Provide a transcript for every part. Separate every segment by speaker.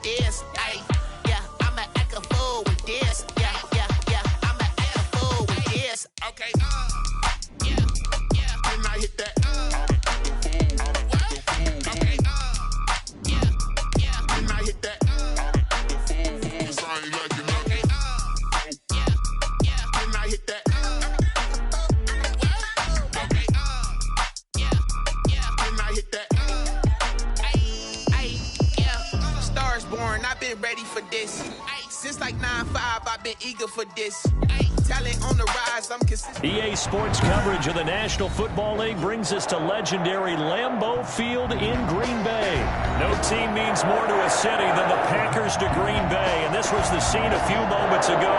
Speaker 1: this. Ay, yeah, I'ma act a fool with this. Yeah, yeah, yeah, I'ma act a fool with this. Okay, yeah, yeah. When I hit that, okay, yeah, yeah. When I hit that, I ain't like it, okay, yeah, yeah. When I hit that, okay, yeah, yeah. When I hit that, ay, yeah. Stars born, I've been ready for this. Since like 9-5, I've been eager for this. Talent on the rise, I'm consistent.
Speaker 2: EA Sports coverage of the National Football League brings us to legendary Lambeau Field in Green Bay. No team means more to a city than the Packers to Green Bay, and this was the scene a few moments ago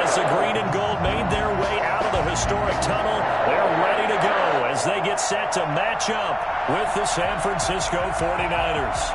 Speaker 2: as the green and gold made their way out of the historic tunnel. They're ready to go as they get set to match up with the San Francisco 49ers.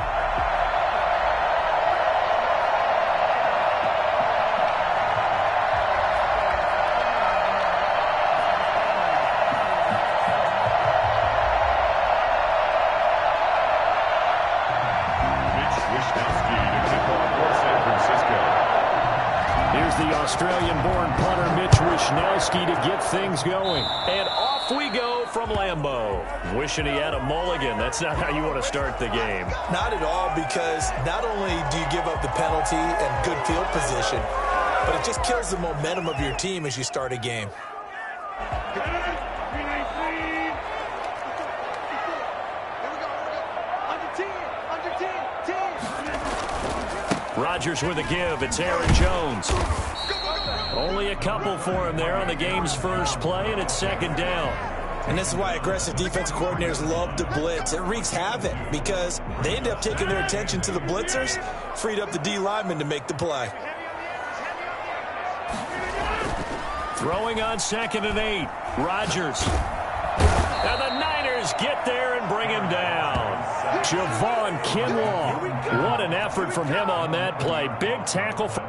Speaker 2: Australian-born punter Mitch Wishnowsky to get things going. And off we go from Lambeau. Wishing he had a mulligan. That's not how you want to start the game.
Speaker 3: Not at all, because not only do you give up the penalty and good field position, but it just kills the momentum of your team as you start a game.
Speaker 2: Rodgers with a give. It's Aaron Jones. Only a couple for him there on the game's first play, and it's second down.
Speaker 3: And this is why aggressive defensive coordinators love to blitz. It wreaks havoc because they end up taking their attention to the blitzers, freed up the D lineman to make the play.
Speaker 2: Throwing on 2nd and 8. Rodgers. And the Niners get there and bring him down. Javon Kinlaw. What an effort from him on that play. Big tackle for...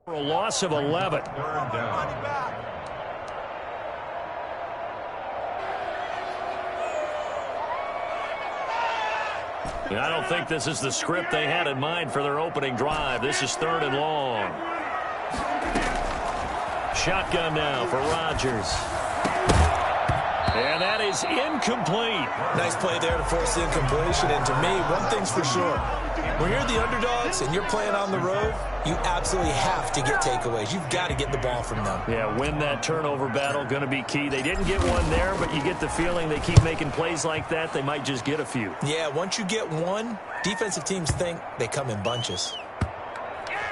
Speaker 2: For a loss of 11. I don't think this is the script they had in mind for their opening drive. This is 3rd and long. Shotgun now for Rodgers. And that is incomplete.
Speaker 3: Nice play there to force the incompletion. And to me, one thing's for sure. When you're the underdogs and you're playing on the road, you absolutely have to get takeaways. You've got to get the ball from them.
Speaker 2: Yeah, win that turnover battle, going to be key. They didn't get one there, but you get the feeling they keep making plays like that, they might just get a few.
Speaker 3: Yeah, once you get one, defensive teams think they come in bunches.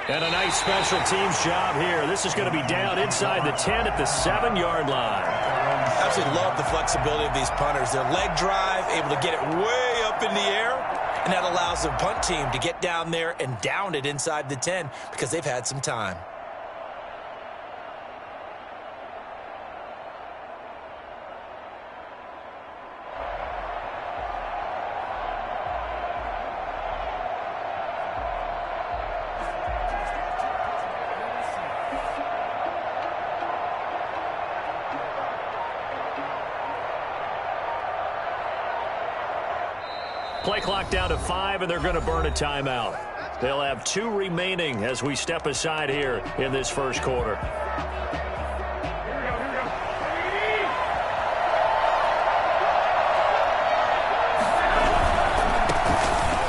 Speaker 2: And a nice special teams job here. This is going to be down inside the 10 at the 7-yard line.
Speaker 3: Absolutely love the flexibility of these punters. Their leg drive, able to get it way up in the air, and that allows the punt team to get down there and down it inside the 10 because they've had some time.
Speaker 2: Play clock down to 5, and they're going to burn a timeout. They'll have 2 remaining as we step aside here in this first quarter.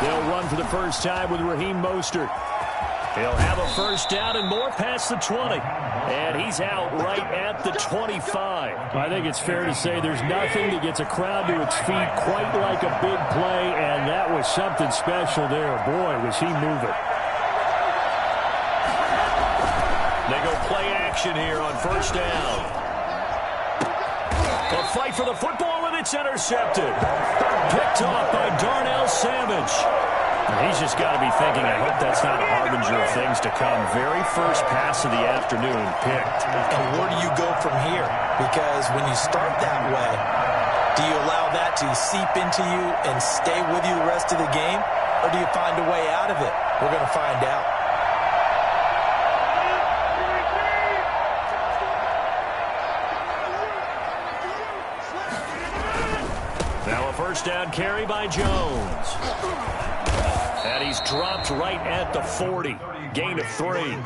Speaker 2: They'll run for the first time with Raheem Mostert. He'll have a first down and more past the 20. And he's out right at the 25.
Speaker 4: I think it's fair to say there's nothing that gets a crowd to its feet quite like a big play, and that was something special there. Boy, was he moving.
Speaker 2: They go play action here on first down. A fight for the football, and it's intercepted. Picked off by Darnell Savage. He's just got to be thinking, I hope that's not a harbinger of things to come. Very first pass of the afternoon picked.
Speaker 3: And where do you go from here? Because when you start that way, do you allow that to seep into you and stay with you the rest of the game? Or do you find a way out of it? We're going to find out.
Speaker 2: Now a first down carry by Jones. And he's dropped right at the 40. Gain of 3.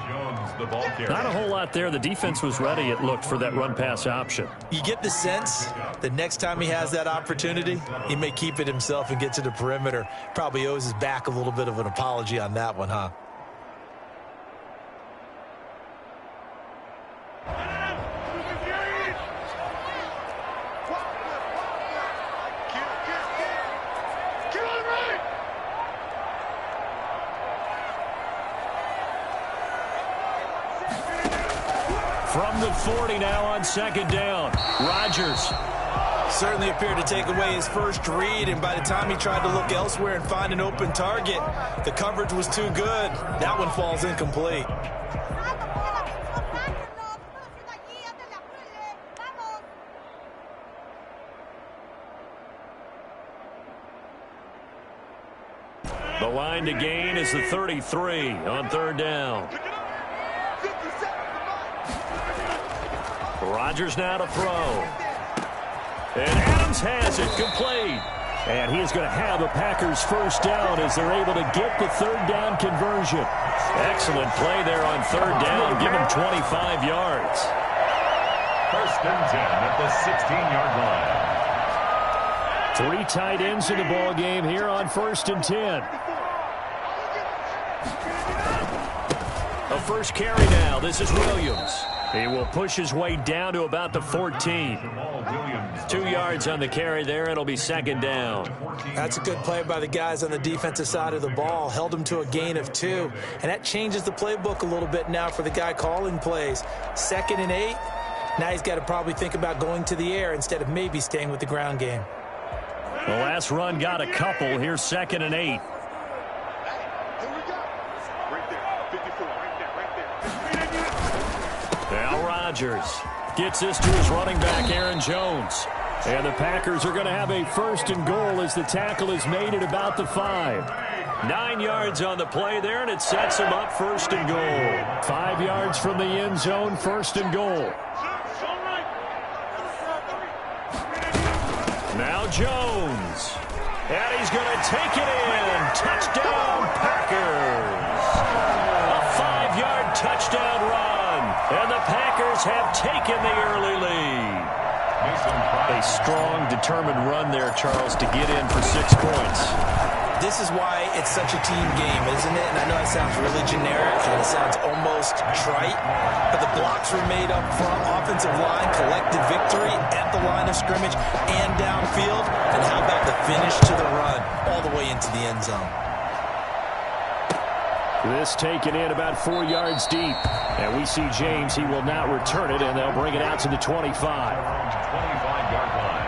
Speaker 2: Not a whole lot there. The defense was ready, it looked, for that run-pass option.
Speaker 3: You get the sense that next time he has that opportunity, he may keep it himself and get to the perimeter. Probably owes his back a little bit of an apology on that one, huh?
Speaker 2: From the 40 now on second down. Rodgers.
Speaker 3: Certainly appeared to take away his first read, and by the time he tried to look elsewhere and find an open target, the coverage was too good. That one falls incomplete.
Speaker 2: The line to gain is the 33 on third down. Rodgers now to throw. And Adams has it complete. And he is going to have a Packers first down as they're able to get the third down conversion. Excellent play there on third down. Give him 25 yards.
Speaker 5: First and 10 at the 16-yard line.
Speaker 4: 3 tight ends in the ball game here on first and 10.
Speaker 2: A first carry now. This is Williams. He will push his way down to about the 14. 2 yards on the carry there. It'll be second down.
Speaker 3: That's a good play by the guys on the defensive side of the ball. Held him to a gain of 2. And that changes the playbook a little bit now for the guy calling plays. 2nd and 8. Now he's got to probably think about going to the air instead of maybe staying with the ground game.
Speaker 2: The last run got a couple. Here's 2nd and 8. Now Rodgers gets this to his running back, Aaron Jones. And the Packers are going to have a first and goal as the tackle is made at about the 5. 9 yards on the play there, and it sets him up first and goal.
Speaker 4: 5 yards from the end zone, first and goal.
Speaker 2: Now Jones. And he's going to take it in. Touchdown, Packers. A 5-yard touchdown run. And the Packers have taken the early lead. A strong, determined run there, Charles, to get in for 6 points.
Speaker 3: This is why it's such a team game, isn't it? And I know it sounds really generic and it sounds almost trite, but the blocks were made up front. Offensive line collected victory at the line of scrimmage and downfield. And how about the finish to the run all the way into the end zone?
Speaker 4: This taken in about 4 yards deep. And we see James. He will not return it, and they'll bring it out to the 25.
Speaker 5: 25-yard line.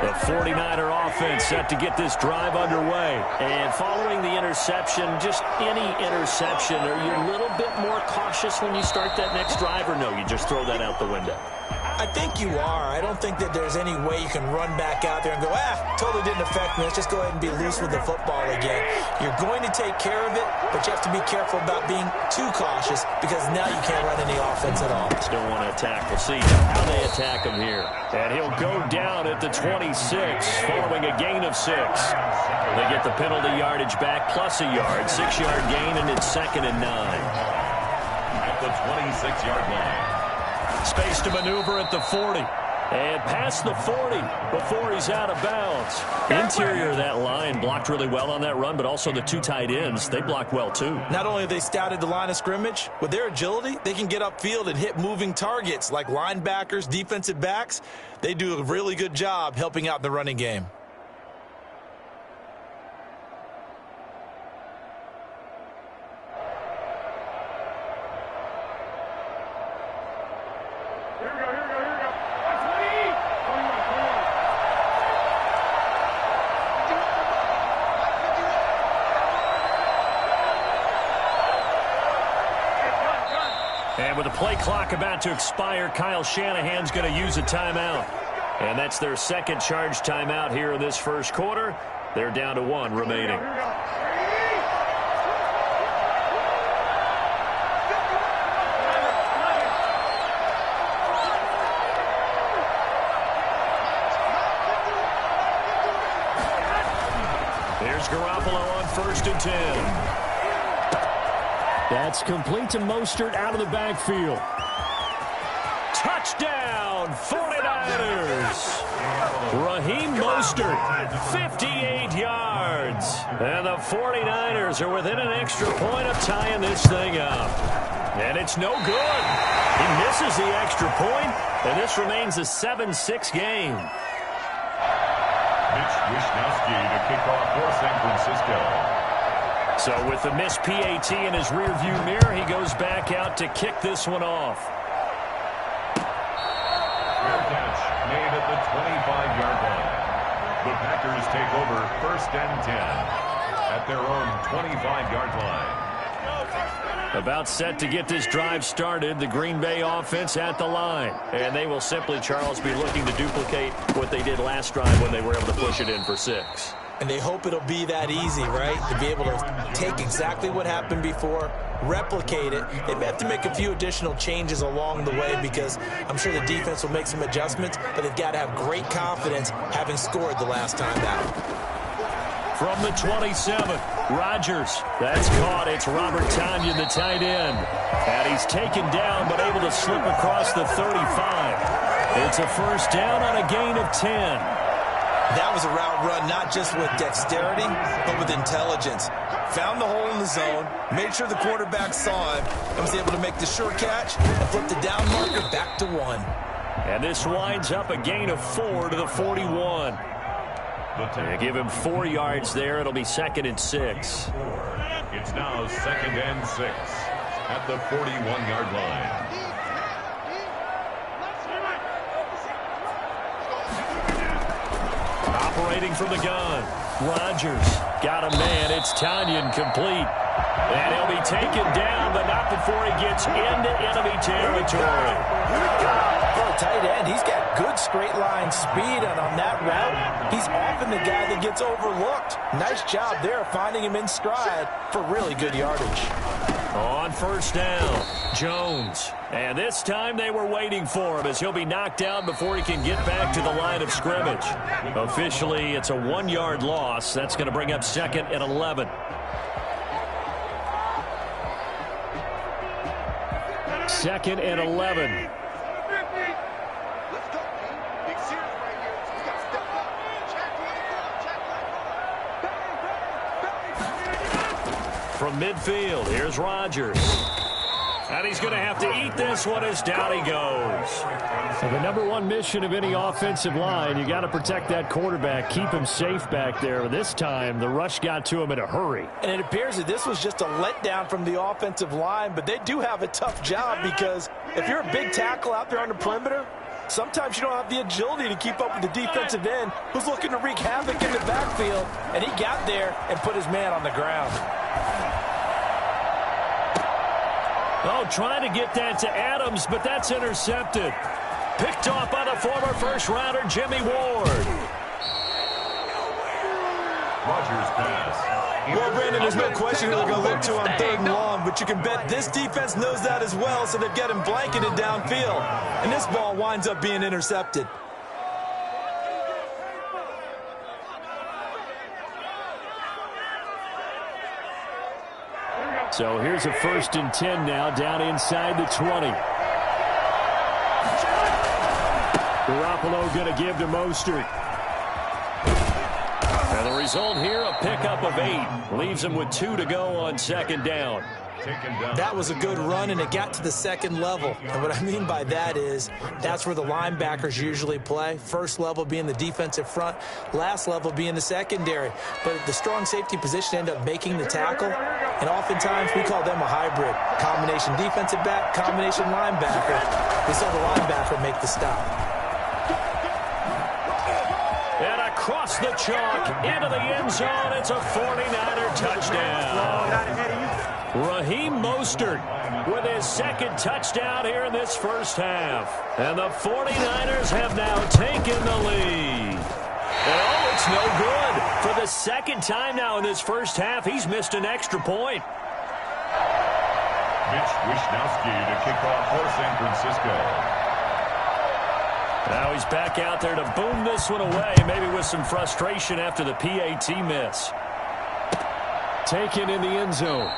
Speaker 2: The 49er offense set to get this drive underway. And following the interception, just any interception, are you a little bit more cautious when you start that next drive, or no, you just throw that out the window?
Speaker 3: I think you are. I don't think that there's any way you can run back out there and go, totally didn't affect me. Let's just go ahead and be loose with the football again. You're going to take care of it, but you have to be careful about being too cautious because now you can't run any offense at all.
Speaker 2: Still want to attack. We'll see how they attack him here. And he'll go down at the 26 following a gain of 6. They get the penalty yardage back plus a yard, 6-yard gain, and it's 2nd and 9.
Speaker 5: At the 26-yard line.
Speaker 2: Space to maneuver at the 40. And past the 40 before he's out of bounds. Interior of that line blocked really well on that run, but also the 2 tight ends, they blocked well too.
Speaker 3: Not only have they scouted the line of scrimmage, with their agility, they can get upfield and hit moving targets like linebackers, defensive backs. They do a really good job helping out the running game.
Speaker 2: And with the play clock about to expire, Kyle Shanahan's going to use a timeout. And that's their second charge timeout here in this first quarter. They're down to 1 remaining. Here's Garoppolo on 1st and 10.
Speaker 4: That's complete to Mostert out of the backfield.
Speaker 2: Touchdown, 49ers. Raheem Mostert, 58 yards. And the 49ers are within an extra point of tying this thing up. And it's no good. He misses the extra point, and this remains a 7-6 game.
Speaker 5: Mitch Wishnowsky to kick off for San Francisco.
Speaker 2: So with the missed PAT in his rearview mirror, he goes back out to kick this one off.
Speaker 5: Fair catch made at the 25-yard line. The Packers take over 1st and 10 at their own 25-yard line.
Speaker 2: About set to get this drive started, the Green Bay offense at the line. And they will simply, Charles, be looking to duplicate what they did last drive when they were able to push it in for 6.
Speaker 3: And they hope it'll be that easy, right? To be able to take exactly what happened before, replicate it. They may have to make a few additional changes along the way because I'm sure the defense will make some adjustments, but they've got to have great confidence having scored the last time out.
Speaker 2: From the 27, Rodgers. That's caught. It's Robert Tonyan, the tight end. And he's taken down but able to slip across the 35. It's a first down on a gain of 10.
Speaker 3: That was a route run not just with dexterity, but with intelligence. Found the hole in the zone, made sure the quarterback saw him, and was able to make the short catch and flip the down marker back to 1.
Speaker 2: And this winds up a gain of 4 to the 41. They give him 4 yards there. It'll be 2nd and 6.
Speaker 5: It's now 2nd and 6 at the 41-yard line.
Speaker 2: Operating from the gun. Rodgers got a man. It's Tonyan complete. And he'll be taken down, but not before he gets into enemy territory.
Speaker 3: For a tight end, he's got good straight line speed, and on that route, he's often the guy that gets overlooked. Nice job there finding him in stride for really good yardage.
Speaker 2: On first down, Jones. And this time they were waiting for him as he'll be knocked down before he can get back to the line of scrimmage. Officially, it's a 1-yard loss. That's going to bring up 2nd and 11. Second and 11. From midfield, here's Rodgers. And he's going to have to eat this one as down he goes.
Speaker 4: So the number one mission of any offensive line, you got to protect that quarterback, keep him safe back there. This time, the rush got to him in a hurry.
Speaker 3: And it appears that this was just a letdown from the offensive line, but they do have a tough job because if you're a big tackle out there on the perimeter, sometimes you don't have the agility to keep up with the defensive end who's looking to wreak havoc in the backfield, and he got there and put his man on the ground.
Speaker 2: Oh, trying to get that to Adams, but that's intercepted. Picked off by the former first-rounder, Jimmy Ward.
Speaker 5: Rodgers pass.
Speaker 3: Well, Brandon, there's no question who they're going to look to on 3rd and long, but you can bet this defense knows that as well, so they've got him blanketed downfield. And this ball winds up being intercepted.
Speaker 4: So here's a 1st and 10 now, down inside the 20. Garoppolo going to give to Mostert.
Speaker 2: And the result here, a pickup of 8. Leaves him with 2 to go on 2nd down.
Speaker 3: That was a good run, and it got to the 2nd level. And what I mean by that is that's where the linebackers usually play. First level being the defensive front, last level being the secondary. But the strong safety position ended up making the tackle, and oftentimes we call them a hybrid. Combination defensive back, combination linebacker. We saw the linebacker make the stop.
Speaker 2: And across the chalk, into the end zone, it's a 49er touchdown. Raheem Mostert with his 2nd touchdown here in this first half. And the 49ers have now taken the lead. And oh, it's no good. For the 2nd time now in this first half, he's missed an extra point.
Speaker 5: Mitch Wishnowsky to kick off for San Francisco.
Speaker 2: Now he's back out there to boom this one away, maybe with some frustration after the PAT miss.
Speaker 4: Taken in the end zone.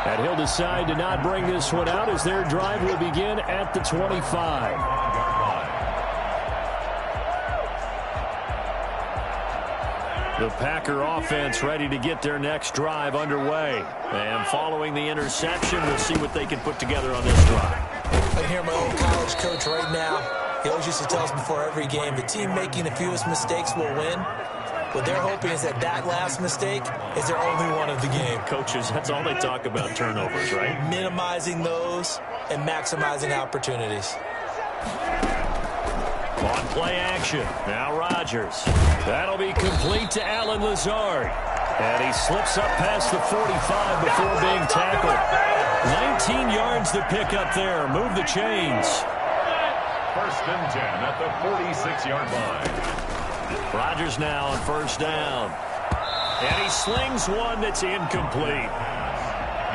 Speaker 4: And he'll decide to not bring this one out as their drive will begin at the 25.
Speaker 2: The Packer offense ready to get their next drive underway. And following the interception, we'll see what they can put together on this drive.
Speaker 3: I can hear my old college coach right now. He always used to tell us before every game, the team making the fewest mistakes will win. What they're hoping is that last mistake is their only one of the game.
Speaker 2: Coaches, that's all they talk about, turnovers, right?
Speaker 3: Minimizing those and maximizing opportunities.
Speaker 2: On play action, now Rodgers. That'll be complete to Allen Lazard. And he slips up past the 45 before being tackled. 19 yards to pick up there. Move the chains.
Speaker 5: 1st and 10 at the 46-yard line.
Speaker 2: Rodgers now on 1st down. And he slings one that's incomplete.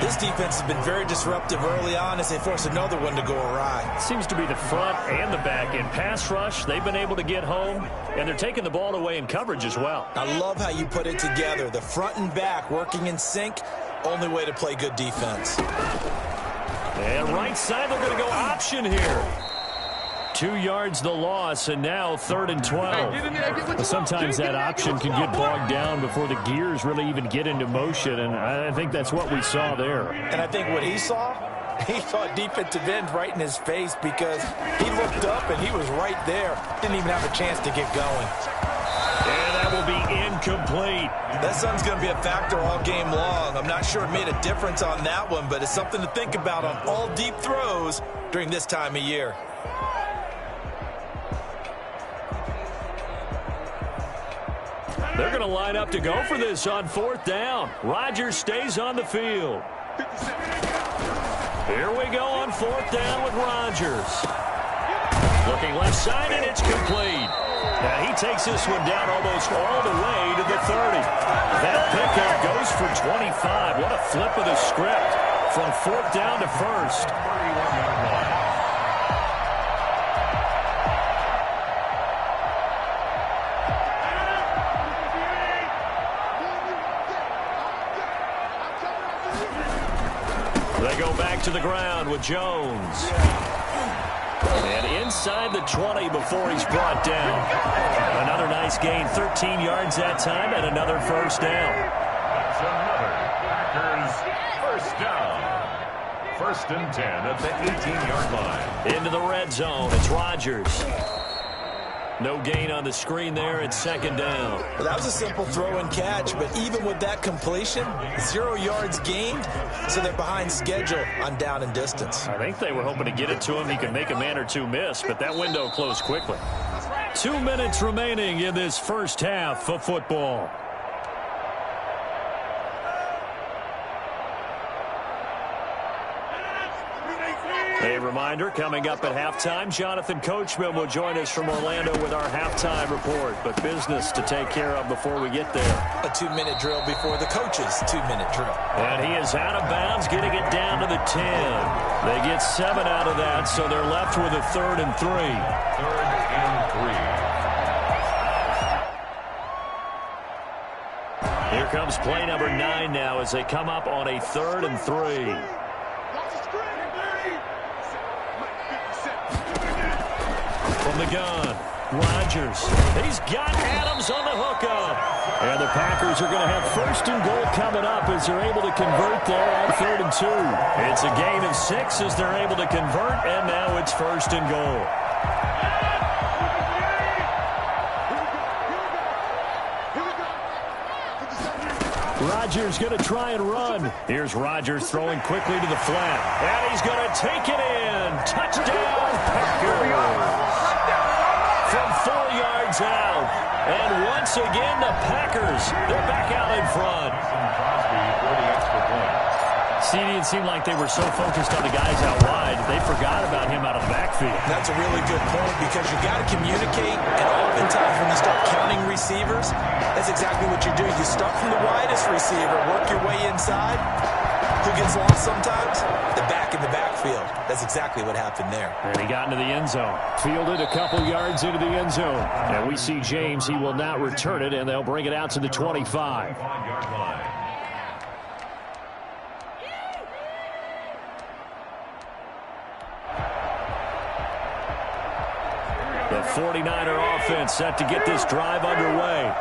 Speaker 3: This defense has been very disruptive early on as they force another one to go awry.
Speaker 2: Seems to be the front and the back. In pass rush, they've been able to get home, and they're taking the ball away in coverage as well.
Speaker 3: I love how you put it together. The front and back working in sync, only way to play good defense.
Speaker 2: And right side, they're going to go option here. 2 yards the loss, and now 3rd and 12.
Speaker 4: But sometimes that option can get bogged down before the gears really even get into motion, and I think that's what we saw there.
Speaker 3: And I think what he saw a defensive end right in his face because he looked up and he was right there. Didn't even have a chance to get going.
Speaker 2: And that will be incomplete.
Speaker 3: That sun's going to be a factor all game long. I'm not sure it made a difference on that one, but it's something to think about on all deep throws during this time of year.
Speaker 2: They're going to line up to go for this on 4th down. Rodgers stays on the field. Here we go on 4th down with Rodgers. Looking left side, and it's complete. Now he takes this one down almost all the way to the 30. That pickup goes for 25. What a flip of the script from 4th down to 1st.
Speaker 5: 31-yard line.
Speaker 2: They go back to the ground with Jones. And inside the 20 before he's brought down. Another nice gain, 13 yards that time, and another 1st down.
Speaker 5: That's another Packers first down. 1st and 10 at the 18-yard line.
Speaker 2: Into the red zone, it's Rodgers. No gain on the screen there. It's 2nd down.
Speaker 3: Well, that was a simple throw and catch, but even with that completion, 0 yards gained, so they're behind schedule on down and distance.
Speaker 2: I think they were hoping to get it to him. He could make a man or two miss, but that window closed quickly. 2 minutes remaining in this first half of football. A reminder, coming up at halftime, Jonathan Coachman will join us from Orlando with our halftime report. But business to take care of before we get there.
Speaker 3: A 2-minute drill before the coach's 2-minute drill.
Speaker 2: And he is out of bounds, getting it down to the 10. They get 7 out of that, so they're left with a 3rd and 3.
Speaker 5: 3rd and 3.
Speaker 2: Here comes play number 9 now as they come up on a 3rd and 3. From the gun, Rodgers. He's got Adams on the hookup. And the Packers are going to have 1st and goal coming up as they're able to convert there on 3rd and 2. It's a gain of 6 as they're able to convert, and now it's 1st and goal. Rodgers going to try and run. Here's Rodgers throwing quickly to the flat. And he's going to take it in. Touchdown, Packers. From 4 yards out. And once again, the Packers, they're back out in front. CD, it seemed like they were so focused on the guys out wide, they forgot about him out of the backfield.
Speaker 3: That's a really good point because you got to communicate, and oftentimes when you start counting receivers, that's exactly what you do. You start from the widest receiver, work your way inside. Who gets lost sometimes? The back in the backfield. That's exactly what happened there.
Speaker 2: And he got into the end zone. Fielded a couple yards into the end zone. And we see James. He will not return it, and they'll bring it out to the 25. The 49er offense set to get this drive underway.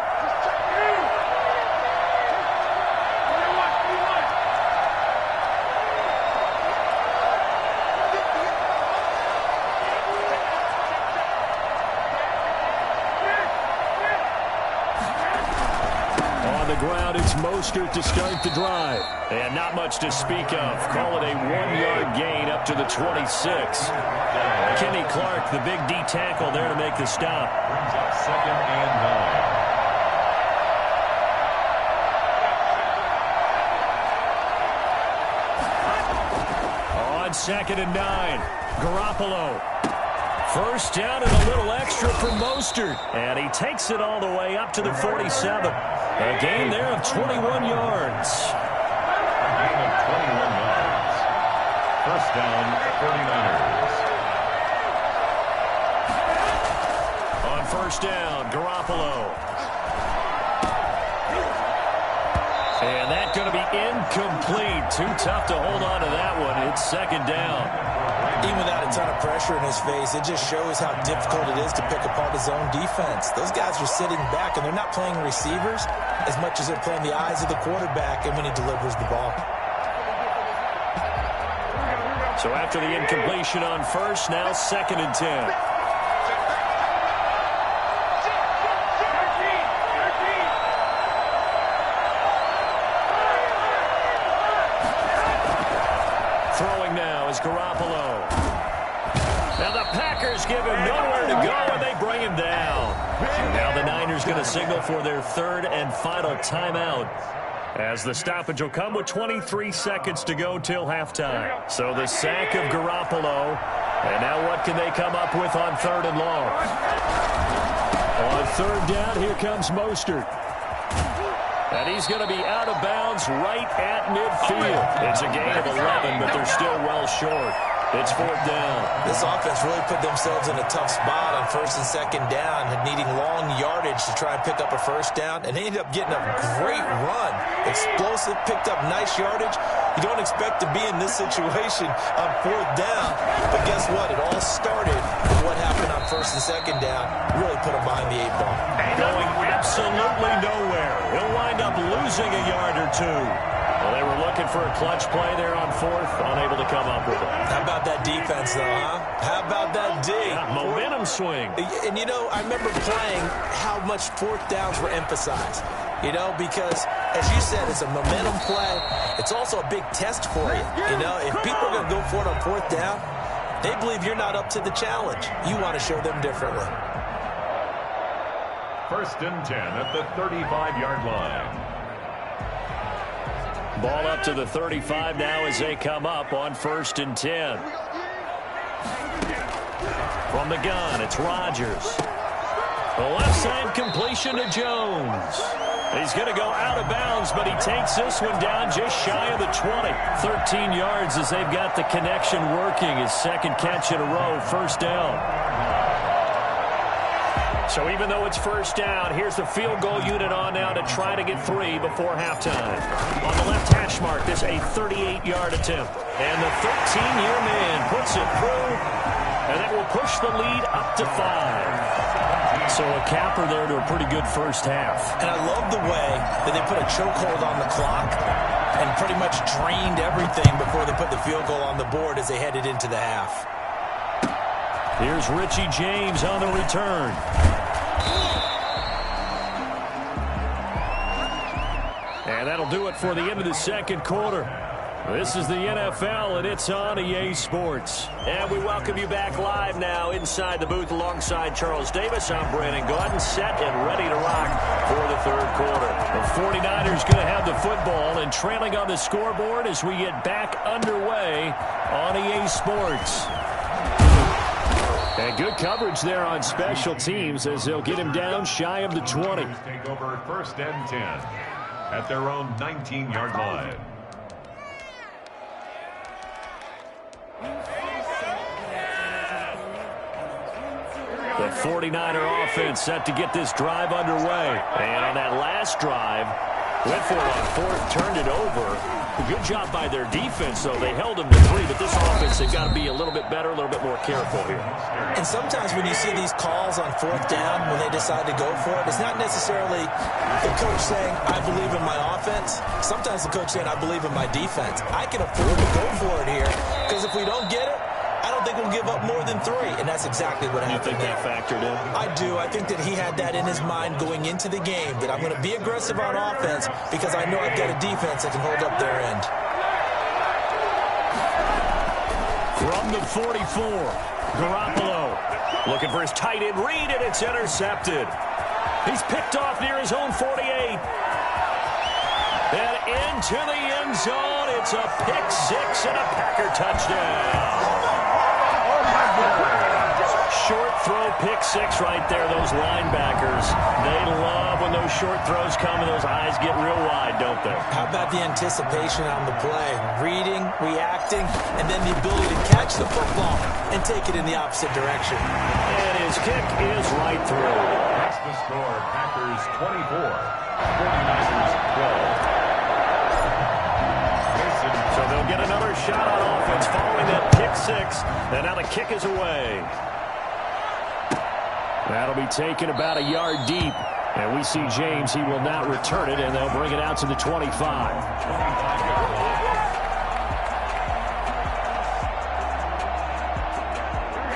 Speaker 2: It's Mostert to start the drive. And not much to speak of. Call it a 1-yard gain up to the 26. Kenny Clark, the big D tackle there to make the stop.
Speaker 5: Brings up 2nd and 9.
Speaker 2: On 2nd and 9, Garoppolo. 1st down and a little extra for Mostert. And he takes it all the way up to the 47. A gain there of 21 yards.
Speaker 5: A gain of 21 yards. 1st down, 49ers.
Speaker 2: On 1st down, Garoppolo. And that's going to be incomplete. Too tough to hold on to that one. It's 2nd down.
Speaker 3: Even without a ton of pressure in his face, it just shows how difficult it is to pick apart his own defense. Those guys are sitting back, and they're not playing receivers as much as they're playing the eyes of the quarterback and when he delivers the ball.
Speaker 2: So after the incompletion on 1st, now 2nd and 10. Throwing now is Garoppolo. And the Packers give him nowhere to go, and they bring him down. Now the Niners going to signal for their third and final timeout, as the stoppage will come with 23 seconds to go till halftime. So the sack of Garoppolo. And now what can they come up with on third and long? On third down, here comes Mostert. And he's going to be out of bounds right at midfield. It's a gain of 11, but they're still well short. It's fourth down.
Speaker 3: This offense really put themselves in a tough spot on first and second down, needing long yardage to try and pick up a first down, and they ended up getting a great run. Explosive, picked up nice yardage. You don't expect to be in this situation on fourth down, but guess what? It all started with what happened on first and second down. Really put them behind the 8 ball.
Speaker 2: Going absolutely nowhere. He'll wind up losing a yard or two. Well, they were looking for a clutch play there on fourth, unable to come up with it.
Speaker 3: How about that defense, though, huh? How about that D?
Speaker 2: Yeah, momentum swing.
Speaker 3: And, you know, I remember playing how much fourth downs were emphasized, you know, because, as you said, it's a momentum play. It's also a big test for you. You know, if people are going to go for it on fourth down, they believe you're not up to the challenge. You want to show them differently.
Speaker 5: First and 10 at the 35-yard line.
Speaker 2: Ball up to the 35 now as they come up on first and 10. From the gun, it's Rodgers. The left side completion to Jones. He's going to go out of bounds, but he takes this one down just shy of the 20. 13 yards as they've got the connection working. His second catch in a row, first down. So even though it's first down, here's the field goal unit on now to try to get 3 before halftime. On the left hash mark, this a 38-yard attempt. And the 13-year man puts it through, and that will push the lead up to 5. So a capper there to a pretty good first half.
Speaker 3: And I love the way that they put a chokehold on the clock and pretty much drained everything before they put the field goal on the board as they headed into the half.
Speaker 2: Here's Richie James on the return. And that'll do it for the end of the second quarter. This is the NFL, and it's on EA Sports. And we welcome you back live now inside the booth alongside Charles Davis. I'm Brandon Gaudin, set and ready to rock for the third quarter. The 49ers going to have the football and trailing on the scoreboard as we get back underway on EA Sports. And good coverage there on special teams as they'll get him down shy of the 20.
Speaker 5: Take over first and 10 at their own 19-yard line.
Speaker 2: The 49er offense set to get this drive underway. And on that last drive, went for it on fourth, turned it over. Good job by their defense, though. They held them to 3, but this offense, they've got to be a little bit better, a little bit more careful here.
Speaker 3: And sometimes when you see these calls on fourth down, when they decide to go for it, it's not necessarily the coach saying, I believe in my offense. Sometimes the coach saying, I believe in my defense. I can afford to go for it here, because if we don't get it, I don't think we'll give up more than 3, and that's exactly what happened.
Speaker 2: You think that factored in?
Speaker 3: I do. I think that he had that in his mind going into the game, that I'm going to be aggressive on offense because I know I've got a defense that can hold up their end.
Speaker 2: From the 44, Garoppolo looking for his tight end read, and it's intercepted. He's picked off near his own 48. And into the end zone, it's a pick 6 and a Packer touchdown. Short throw, pick 6 right there. Those linebackers, they love when those short throws come and those eyes get real wide, don't they?
Speaker 3: How about the anticipation on the play? Reading, reacting, and then the ability to catch the football and take it in the opposite direction.
Speaker 2: And his kick is right through.
Speaker 5: That's the score. Packers 24, 49ers 12.
Speaker 2: So they'll get another shot on offense following that pick 6. And now the kick is away. That'll be taken about a yard deep. And we see James, he will not return it, and they'll bring it out to the 25.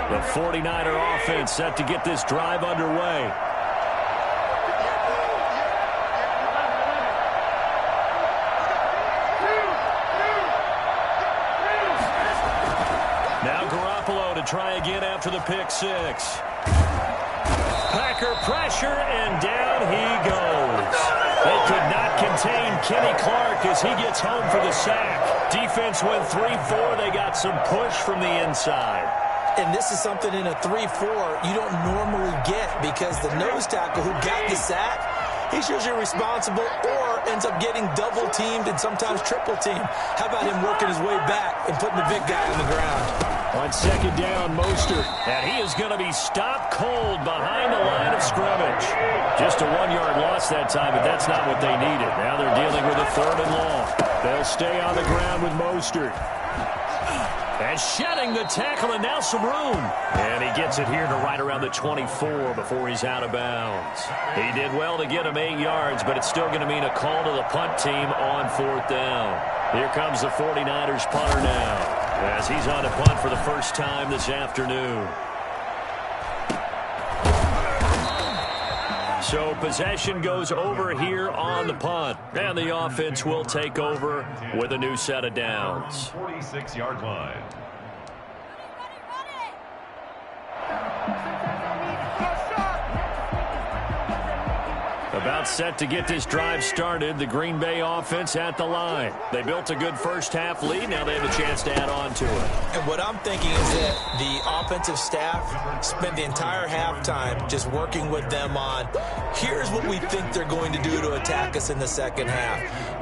Speaker 2: The 49er offense set to get this drive underway. Now Garoppolo Garoppolo to try again after the pick six. Packer pressure, and down he goes. They could not contain Kenny Clark as he gets home for the sack. Defense went 3-4. They got some push from the inside.
Speaker 3: And this is something in a 3-4 you don't normally get, because the nose tackle who got the sack, he's usually responsible or ends up getting double-teamed and sometimes triple-teamed. How about him working his way back and putting the big guy on the ground?
Speaker 2: On second down, Mostert. And he is going to be stopped cold behind the line of scrimmage. Just a 1-yard loss that time, but that's not what they needed. Now they're dealing with a 3rd and long. They'll stay on the ground with Mostert. And shedding the tackle, and now some room. And he gets it here to right around the 24 before he's out of bounds. He did well to get him 8 yards, but it's still going to mean a call to the punt team on 4th down. Here comes the 49ers punter now, as he's on a punt for the first time this afternoon. So possession goes over here on the punt, and the offense will take over with a new set of downs.
Speaker 5: 46-yard line.
Speaker 2: About set to get this drive started, the Green Bay offense at the line. They built a good first-half lead. Now they have a chance to add on to it.
Speaker 3: And what I'm thinking is that the offensive staff spent the entire halftime just working with them on, here's what we think they're going to do to attack us in the second half.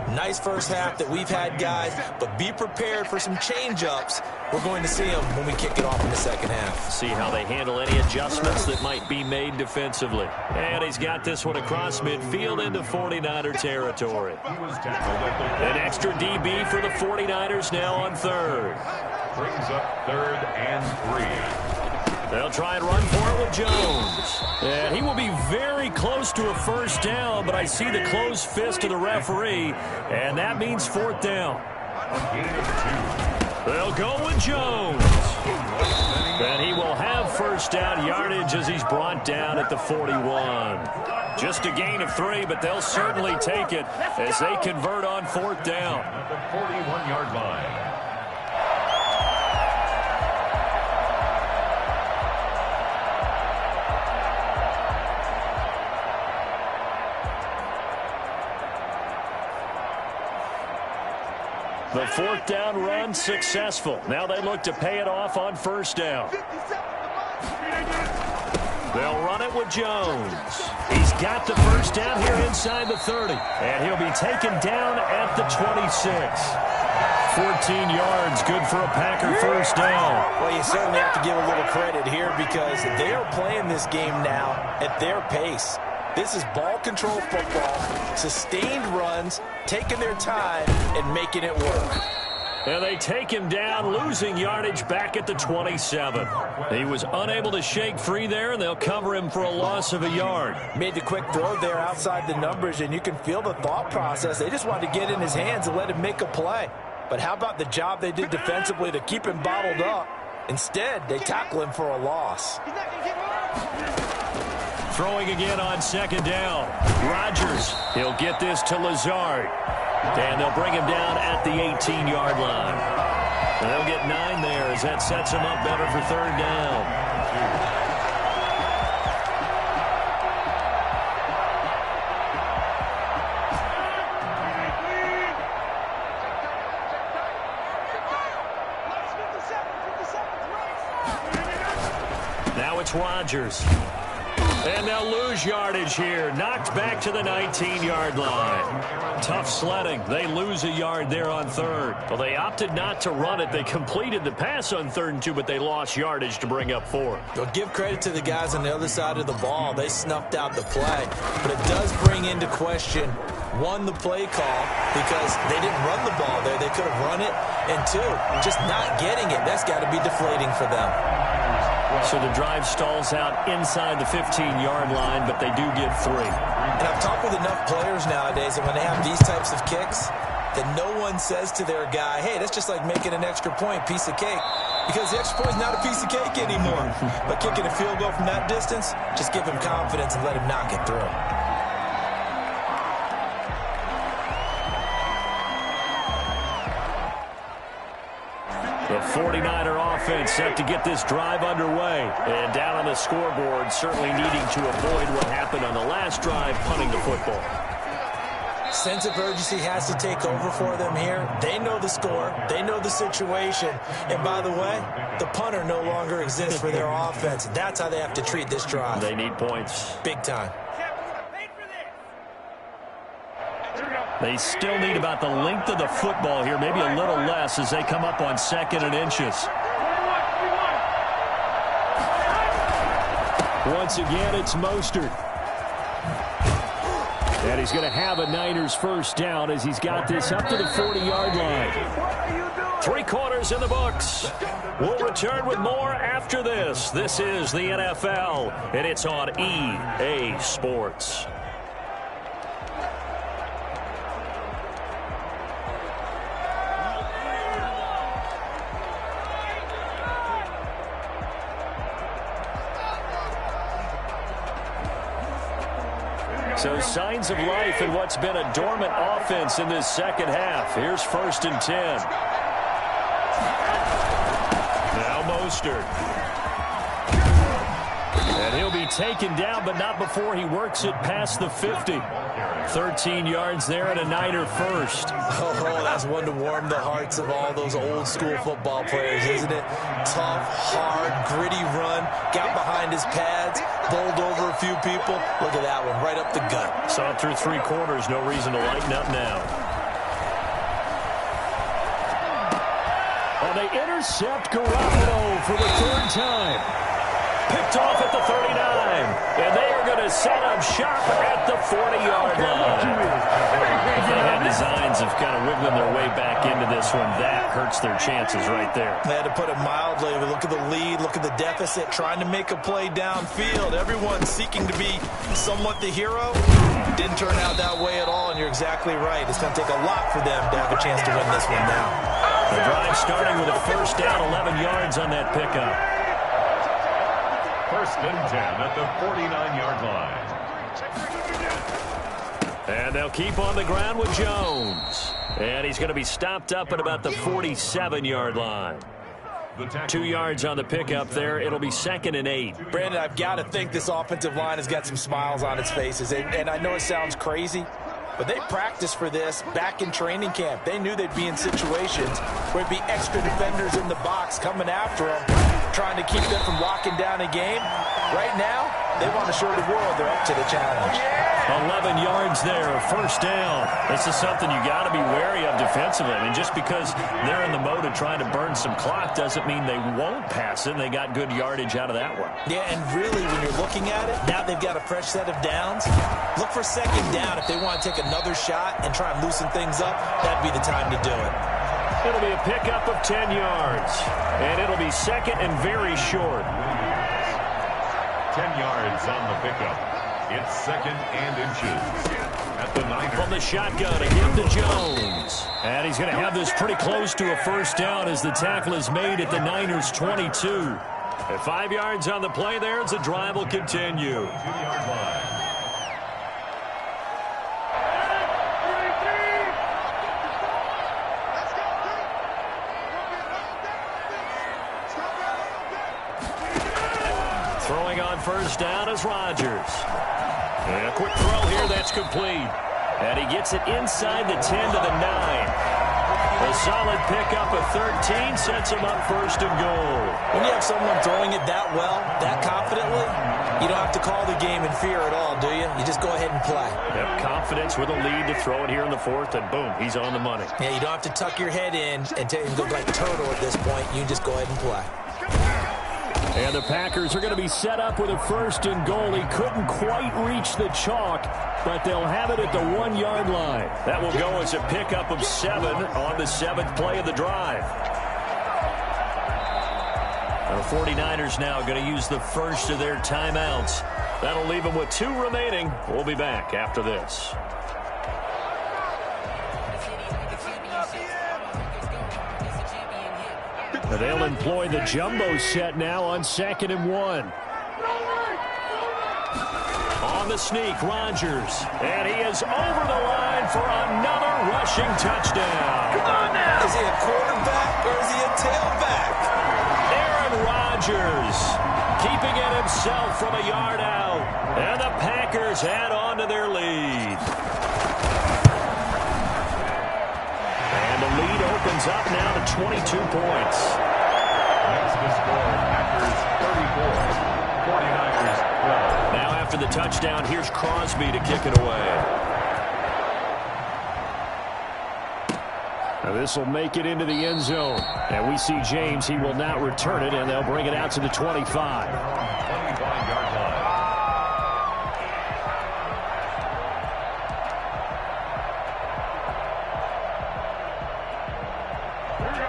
Speaker 3: Nice first half that we've had, guys, but be prepared for some change-ups. We're going to see them when we kick it off in the second half.
Speaker 2: See how they handle any adjustments that might be made defensively. And he's got this one across midfield into 49er territory. An extra DB for the 49ers now on 3rd.
Speaker 5: Brings up 3rd and 3.
Speaker 2: They'll try and run for it with Jones. And he will be very close to a first down, but I see the closed fist of the referee, and that means 4th down.
Speaker 5: A gain of 2.
Speaker 2: They'll go with Jones. And he will have first down yardage as he's brought down at the 41. Just a gain of 3, but they'll certainly take it as they convert on 4th down.
Speaker 5: At the 41-yard line.
Speaker 2: The 4th down run successful. Now they look to pay it off on first down. They'll run it with Jones. He's got the first down here inside the 30. And he'll be taken down at the 26. 14 yards, good for a Packer first down.
Speaker 3: Well, you certainly have to give a little credit here because they are playing this game now at their pace. This is ball control football, sustained runs, taking their time, and making it work.
Speaker 2: And they take him down, losing yardage back at the 27. He was unable to shake free there, and they'll cover him for a loss of a yard.
Speaker 3: Made the quick throw there outside the numbers, and you can feel the thought process. They just wanted to get in his hands and let him make a play. But how about the job they did defensively to keep him bottled up? Instead, they tackle him for a loss.
Speaker 2: Throwing again on second down. Rodgers, he'll get this to Lazard. And they'll bring him down at the 18-yard line. They'll get 9 there as that sets him up better for 3rd down. Now it's Rodgers. And they'll lose yardage here. Knocked back to the 19-yard line. Tough sledding. They lose a yard there on 3rd. Well, they opted not to run it. They completed the pass on 3rd and 2, but they lost yardage to bring up 4.
Speaker 3: Well, give credit to the guys on the other side of the ball. They snuffed out the play. But it does bring into question, 1, the play call, because they didn't run the ball there. They could have run it. And 2, just not getting it. That's got to be deflating for them.
Speaker 2: So the drive stalls out inside the 15-yard line, but they do get 3.
Speaker 3: And I've talked with enough players nowadays, and when they have these types of kicks, that no one says to their guy, hey, that's just like making an extra point, piece of cake. Because the extra point is not a piece of cake anymore. But kicking a field goal from that distance, just give him confidence and let him knock it through.
Speaker 2: The 49er offense set to get this drive underway. And down on the scoreboard, certainly needing to avoid what happened on the last drive, punting the football.
Speaker 3: Sense of urgency has to take over for them here. They know the score. They know the situation. And by the way, the punter no longer exists for their offense. That's how they have to treat this drive.
Speaker 2: They need points.
Speaker 3: Big time.
Speaker 2: They still need about the length of the football here, maybe a little less as they come up on 2nd and inches.
Speaker 4: Once again, it's Mostert. And he's going to have a Niners first down as he's got this up to the 40-yard line.
Speaker 2: 3 quarters in the books. We'll return with more after this. This is the NFL, and it's on EA Sports. So signs of life in what's been a dormant offense in this second half. Here's 1st and 10. Now Mostert. And he'll be taken down, but not before he works it past the 50. 13 yards there and a Niner first.
Speaker 3: Oh, that's one to warm the hearts of all those old school football players, isn't it? Tough, hard, gritty run, got behind his pads, bowled over a few people. Look at that one, right up the gut.
Speaker 2: Saw it through 3 quarters, no reason to lighten up now.
Speaker 4: And they intercept Garoppolo for the 3rd time.
Speaker 2: Picked off at the 39, and they are going to set up shop at the 40-yard line. If they had designs of kind of wiggling their way back into this one, that hurts their chances right there.
Speaker 3: They had to put it mildly. Look at the lead, look at the deficit, trying to make a play downfield. Everyone seeking to be somewhat the hero. Didn't turn out that way at all, and you're exactly right. It's going to take a lot for them to have a chance to win this one now.
Speaker 2: The drive starting with a first down, 11 yards on that pickup.
Speaker 5: 1st and 10 at the 49-yard line.
Speaker 2: And they'll keep on the ground with Jones. And he's going to be stopped up at about the 47-yard line. 2 yards on the pickup there. It'll be 2nd and 8.
Speaker 3: Brandon, I've got to think this offensive line has got some smiles on its faces. And I know it sounds crazy, but they practiced for this back in training camp. They knew they'd be in situations where it'd be extra defenders in the box coming after them, trying to keep them from locking down a game. Right now, they want to show the world they're up to the challenge.
Speaker 2: 11 yards there, first down. This is something you got to be wary of defensively. I mean, just because they're in the mode of trying to burn some clock doesn't mean they won't pass it, and they got good yardage out of that one.
Speaker 3: Yeah, and really, when you're looking at it, now they've got a fresh set of downs. Look for 2nd down. If they want to take another shot and try and loosen things up, that'd be the time to do it.
Speaker 2: It'll be a pickup of 10 yards, and it'll be 2nd and very short.
Speaker 5: 10 yards on the pickup. It's 2nd and inches at the 9.
Speaker 2: From the shotgun, a give to Jones. And he's going to have this pretty close to a first down as the tackle is made at the Niners' 22. At 5 yards on the play there as the drive will continue.
Speaker 5: 2-yard line.
Speaker 2: Throwing on first down is Rodgers. And a quick throw here, that's complete. And he gets it inside the 10 to the 9. A solid pickup of 13 sets him up 1st and goal.
Speaker 3: When you have someone throwing it that well, that confidently, you don't have to call the game in fear at all, do you? You just go ahead and play.
Speaker 2: Yep, confidence with a lead to throw it here in the 4th, and boom, he's on the money.
Speaker 3: Yeah, you don't have to tuck your head in and go like a turtle at this point. You just go ahead and play.
Speaker 4: And the Packers are going to be set up with a 1st and goal. He couldn't quite reach the chalk, but they'll have it at the 1-yard line.
Speaker 2: That will go as a pickup of 7 on the 7th play of the drive. The 49ers now going to use the first of their timeouts. That'll leave them with 2 remaining. We'll be back after this.
Speaker 4: They'll employ the jumbo set now on 2nd and 1.
Speaker 2: On the sneak, Rodgers. And he is over the line for another rushing touchdown.
Speaker 3: Come on now. Is he a quarterback or is he a tailback?
Speaker 2: Aaron Rodgers keeping it himself from a yard out. And the Packers add on to their lead. And the lead opens up now to 22 points.
Speaker 5: Makes the score Packers 34. 49ers 12.
Speaker 2: Now after the touchdown, here's Crosby to kick it away.
Speaker 4: Now this will make it into the end zone. And we see James. He will not return it, and they'll bring it out to the 25.
Speaker 5: 25-yard line.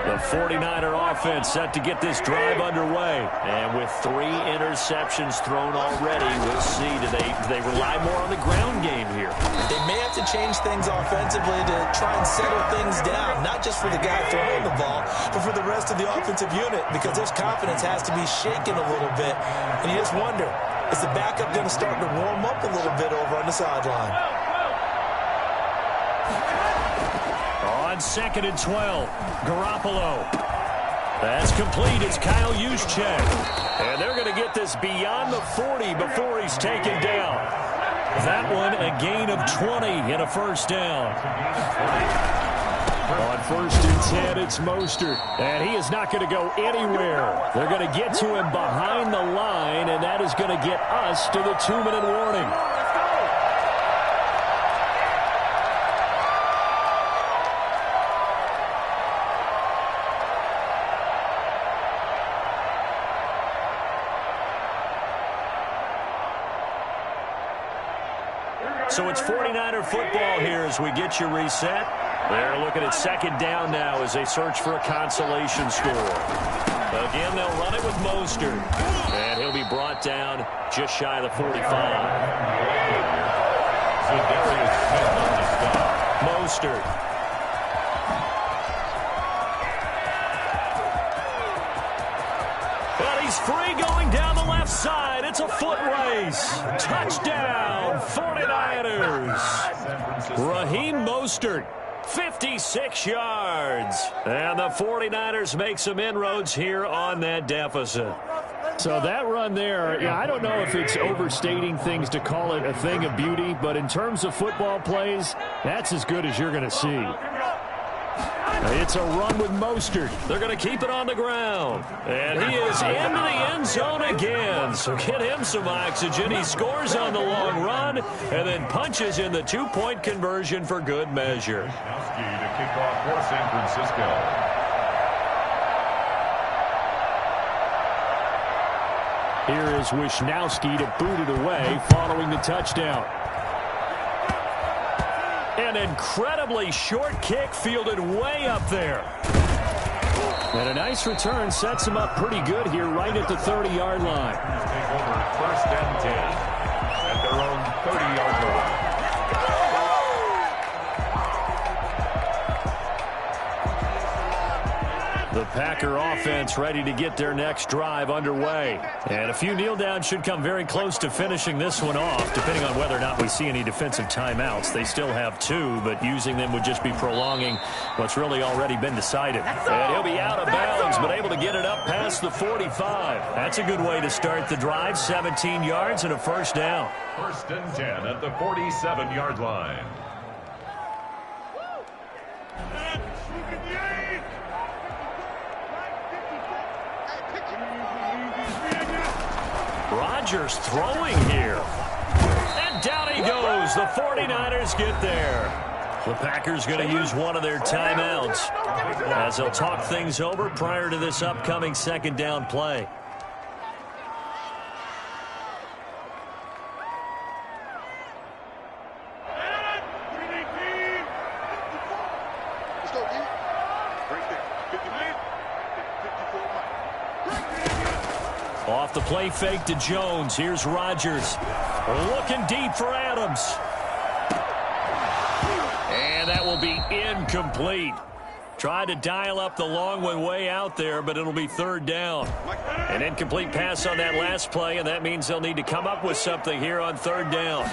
Speaker 2: The 49er offense set to get this drive underway. And with 3 interceptions thrown already, we'll see. Do they rely more on the ground game here?
Speaker 3: They may have to change things offensively to try and settle things down, not just for the guy throwing the ball, but for the rest of the offensive unit, because their confidence has to be shaken a little bit. And you just wonder, is the backup going to start to warm up a little bit over on the sideline?
Speaker 2: On 2nd and 12, Garoppolo. That's complete. It's Kyle Juszczyk. And they're going to get this beyond the 40 before he's taken down. That one a gain of 20 and a first down.
Speaker 4: On 1st and 10, it's Mostert. And he is not going to go anywhere. They're going to get to him behind the line, and that is going to get us to the 2-minute warning.
Speaker 2: So it's 49er football here as we get you reset. They're looking at 2nd down now as they search for a consolation score. Again, they'll run it with Mostert. And he'll be brought down just shy of the 45. Mostert. But he's free going down the left side. It's a foot race. Touchdown, 49ers. Raheem Mostert, 56 yards. And the 49ers make some inroads here on that deficit.
Speaker 4: So that run there, yeah, I don't know if it's overstating things to call it a thing of beauty, but in terms of football plays, that's as good as you're going to see. It's a run with Mostert.
Speaker 2: They're going to keep it on the ground. And he is into the end zone again. So get him some oxygen. He scores on the long run and then punches in the 2-point conversion for good measure.
Speaker 5: To kick off for San Francisco.
Speaker 4: Here is Wisnowski to boot it away following the touchdown.
Speaker 2: An incredibly short kick fielded way up there.
Speaker 4: And a nice return sets him up pretty good here right at the 30-yard line.
Speaker 5: Take over 1st and 10 at their own 30-yard line.
Speaker 2: The Packer offense ready to get their next drive underway. And a few kneel downs should come very close to finishing this one off, depending on whether or not we see any defensive timeouts. They still have 2, but using them would just be prolonging what's really already been decided. And he'll be out of bounds, but able to get it up past the 45. That's a good way to start the drive. 17 yards and a first down.
Speaker 5: 1st and 10 at the 47-yard line.
Speaker 2: Rodgers throwing here. And down he goes. The 49ers get there. The Packers going to use one of their timeouts as they'll talk things over prior to this upcoming 2nd down play. Off the play fake to Jones. Here's Rodgers. Looking deep for Adams. And that will be incomplete. Tried to dial up the long one way out there, but it'll be third down. An incomplete pass on that last play, and that means they'll need to come up with something here on third down.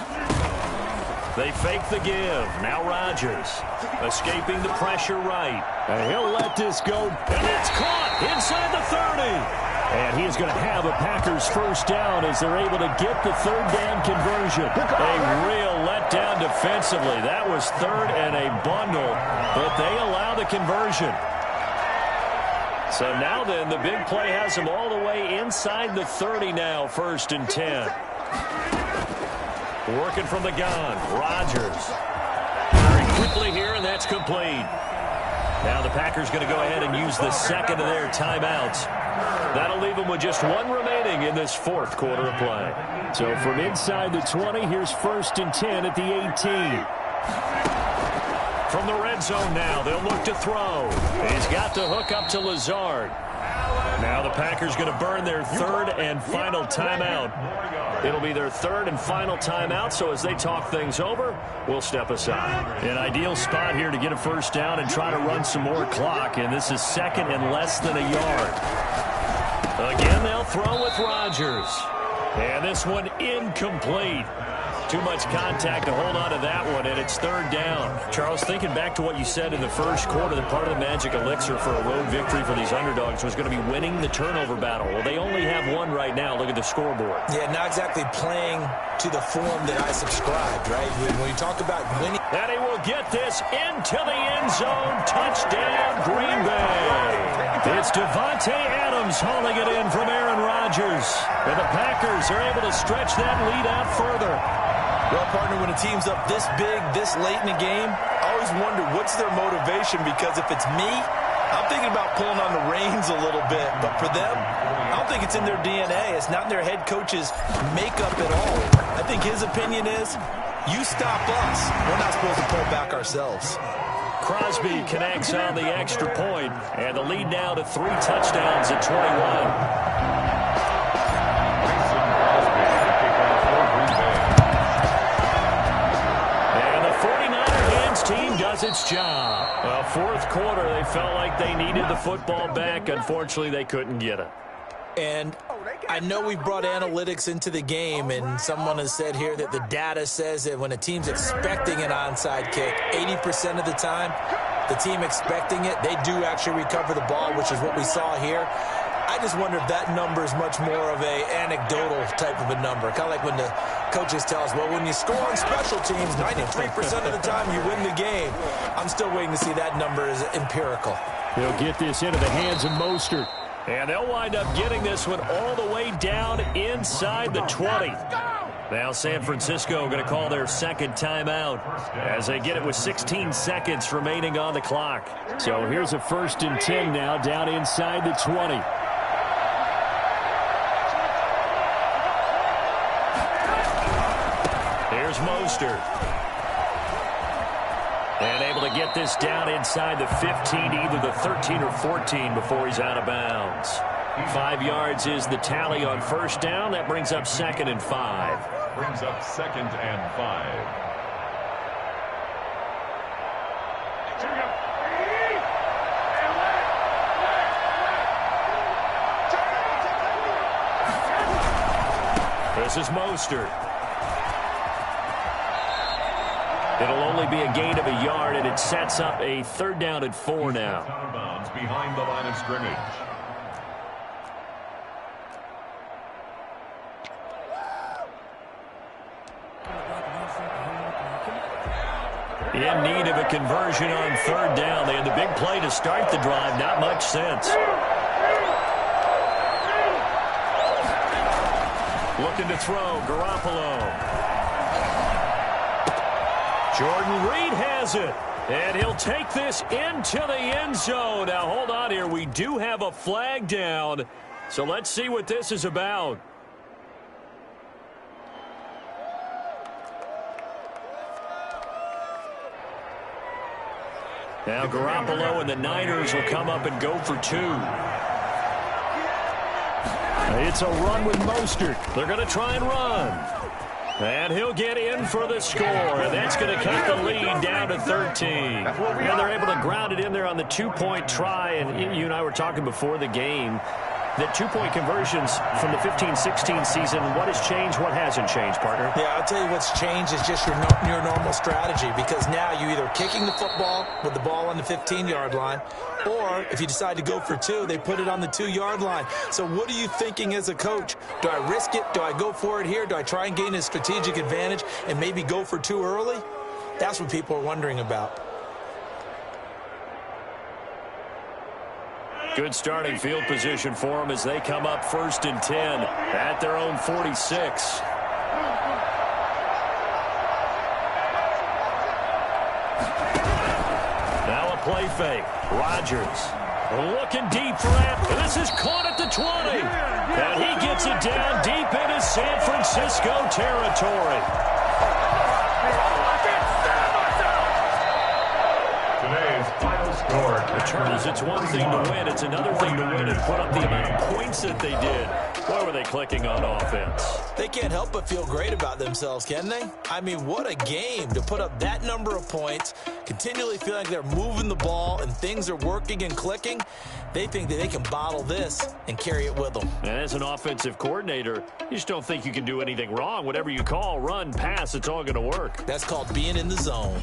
Speaker 2: They fake the give. Now Rodgers escaping the pressure right.
Speaker 4: And he'll let this go.
Speaker 2: And it's caught inside the 30.
Speaker 4: And he is going to have a Packers first down as they're able to get the third down conversion.
Speaker 2: A real letdown defensively. That was third and a bundle, but they allow the conversion. So now then, the big play has them all the way inside the 30 now, 1st and 10. Working from the gun, Rodgers. Very quickly here, and that's complete. Now the Packers going to go ahead and use the second of their timeouts. That'll leave them with just one remaining in this 4th quarter of play.
Speaker 4: So from inside the 20, here's 1st and 10 at the 18.
Speaker 2: From the red zone now, they'll look to throw. He's got the hook up to Lazard. Now the Packers going to burn their 3rd and final timeout. It'll be their 3rd and final timeout, so as they talk things over, we'll step aside. An ideal spot here to get a first down and try to run some more clock, and this is 2nd and less than a yard. Again, they'll throw with Rodgers. And this one incomplete. Too much contact to hold on to that one, and it's 3rd down. Charles, thinking back to what you said in the first quarter, that part of the magic elixir for a road victory for these underdogs was going to be winning the turnover battle. Well, they only have one right now. Look at the scoreboard.
Speaker 3: Yeah, not exactly playing to the form that I subscribed, right? When you talk about winning.
Speaker 2: And he will get this into the end zone. Touchdown, Green Bay. It's Devontae Adams hauling it in from Aaron Rodgers. And the Packers are able to stretch that lead out further.
Speaker 3: Well, partner, when a team's up this big, this late in the game, I always wonder what's their motivation, because if it's me, I'm thinking about pulling on the reins a little bit. But for them, I don't think it's in their DNA. It's not in their head coach's makeup at all. I think his opinion is, you stop us. We're not supposed to pull back ourselves.
Speaker 2: Crosby connects on the extra point, and the lead now to 3 touchdowns at 21. Team does its job. Well, 4th quarter, they felt like they needed the football back. Unfortunately, they couldn't get it.
Speaker 3: And I know we brought analytics into the game, and someone has said here that the data says that when a team's expecting an onside kick, 80% of the time, the team expecting it, they do actually recover the ball, which is what we saw here. I just wonder if that number is much more of a anecdotal type of a number. Kind of like when the coaches tell us, well, when you score on special teams, 93% of the time you win the game. I'm still waiting to see that number is empirical.
Speaker 4: They'll get this into the hands of Mostert.
Speaker 2: And they'll wind up getting this one all the way down inside the 20. Now San Francisco going to call their 2nd timeout as they get it with 16 seconds remaining on the clock.
Speaker 4: So here's a 1st and 10 now down inside the 20.
Speaker 2: Here's Mostert. And able to get this down inside the 15, either the 13 or 14 before he's out of bounds. 5 yards is the tally on 1st down. That brings up 2nd and 5.
Speaker 5: Brings up 2nd and 5.
Speaker 2: This is Mostert. It'll only be a gain of a yard, and it sets up a 3rd down and 4 now.
Speaker 5: Out of bounds behind the line of scrimmage.
Speaker 2: In need of a conversion on 3rd down. They had the big play to start the drive. Not much sense. Looking to throw, Garoppolo. Jordan Reed has it, and he'll take this into the end zone. Now, hold on here. We do have a flag down, so let's see what this is about. Now, Garoppolo and the Niners will come up and go for 2.
Speaker 4: It's a run with Mostert.
Speaker 2: They're going to try and run. And he'll get in for the score, and that's going to cut the lead down to 13. And they're able to ground it in there on the two-point try, and you and I were talking before the game. The two-point conversions from the 15-16 season, what has changed, what hasn't changed, partner?
Speaker 3: Yeah, I'll tell you what's changed is just your normal strategy, because now you're either kicking the football with the ball on the 15-yard line, or if you decide to go for two, they put it on the 2-yard line. So what are you thinking as a coach? Do I risk it? Do I go for it here? Do I try and gain a strategic advantage and maybe go for two early? That's what people are wondering about.
Speaker 2: Good starting field position for them as they come up 1st and 10 at their own 46. Now a play fake. Rodgers looking deep for it. This is caught at the 20. And he gets it down deep into San Francisco territory.
Speaker 5: Today's final score.
Speaker 2: Charles, it's one thing to win. It's another thing to win and put up the amount of points that they did. Why were they clicking on offense?
Speaker 3: They can't help but feel great about themselves, can they? I mean, what a game to put up that number of points, continually feel like they're moving the ball and things are working and clicking. They think that they can bottle this and carry it with them.
Speaker 2: And as an offensive coordinator, you just don't think you can do anything wrong. Whatever you call, run, pass, it's all going to work.
Speaker 3: That's called being in the zone.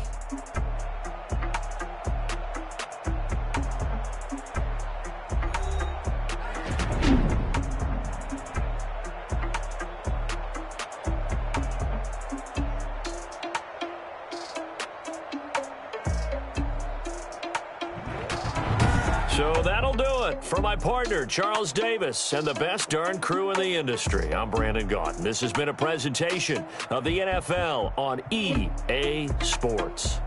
Speaker 2: So that'll do it for my partner, Charles Davis, and the best darn crew in the industry. I'm Brandon Gaudin. This has been a presentation of the NFL on EA Sports.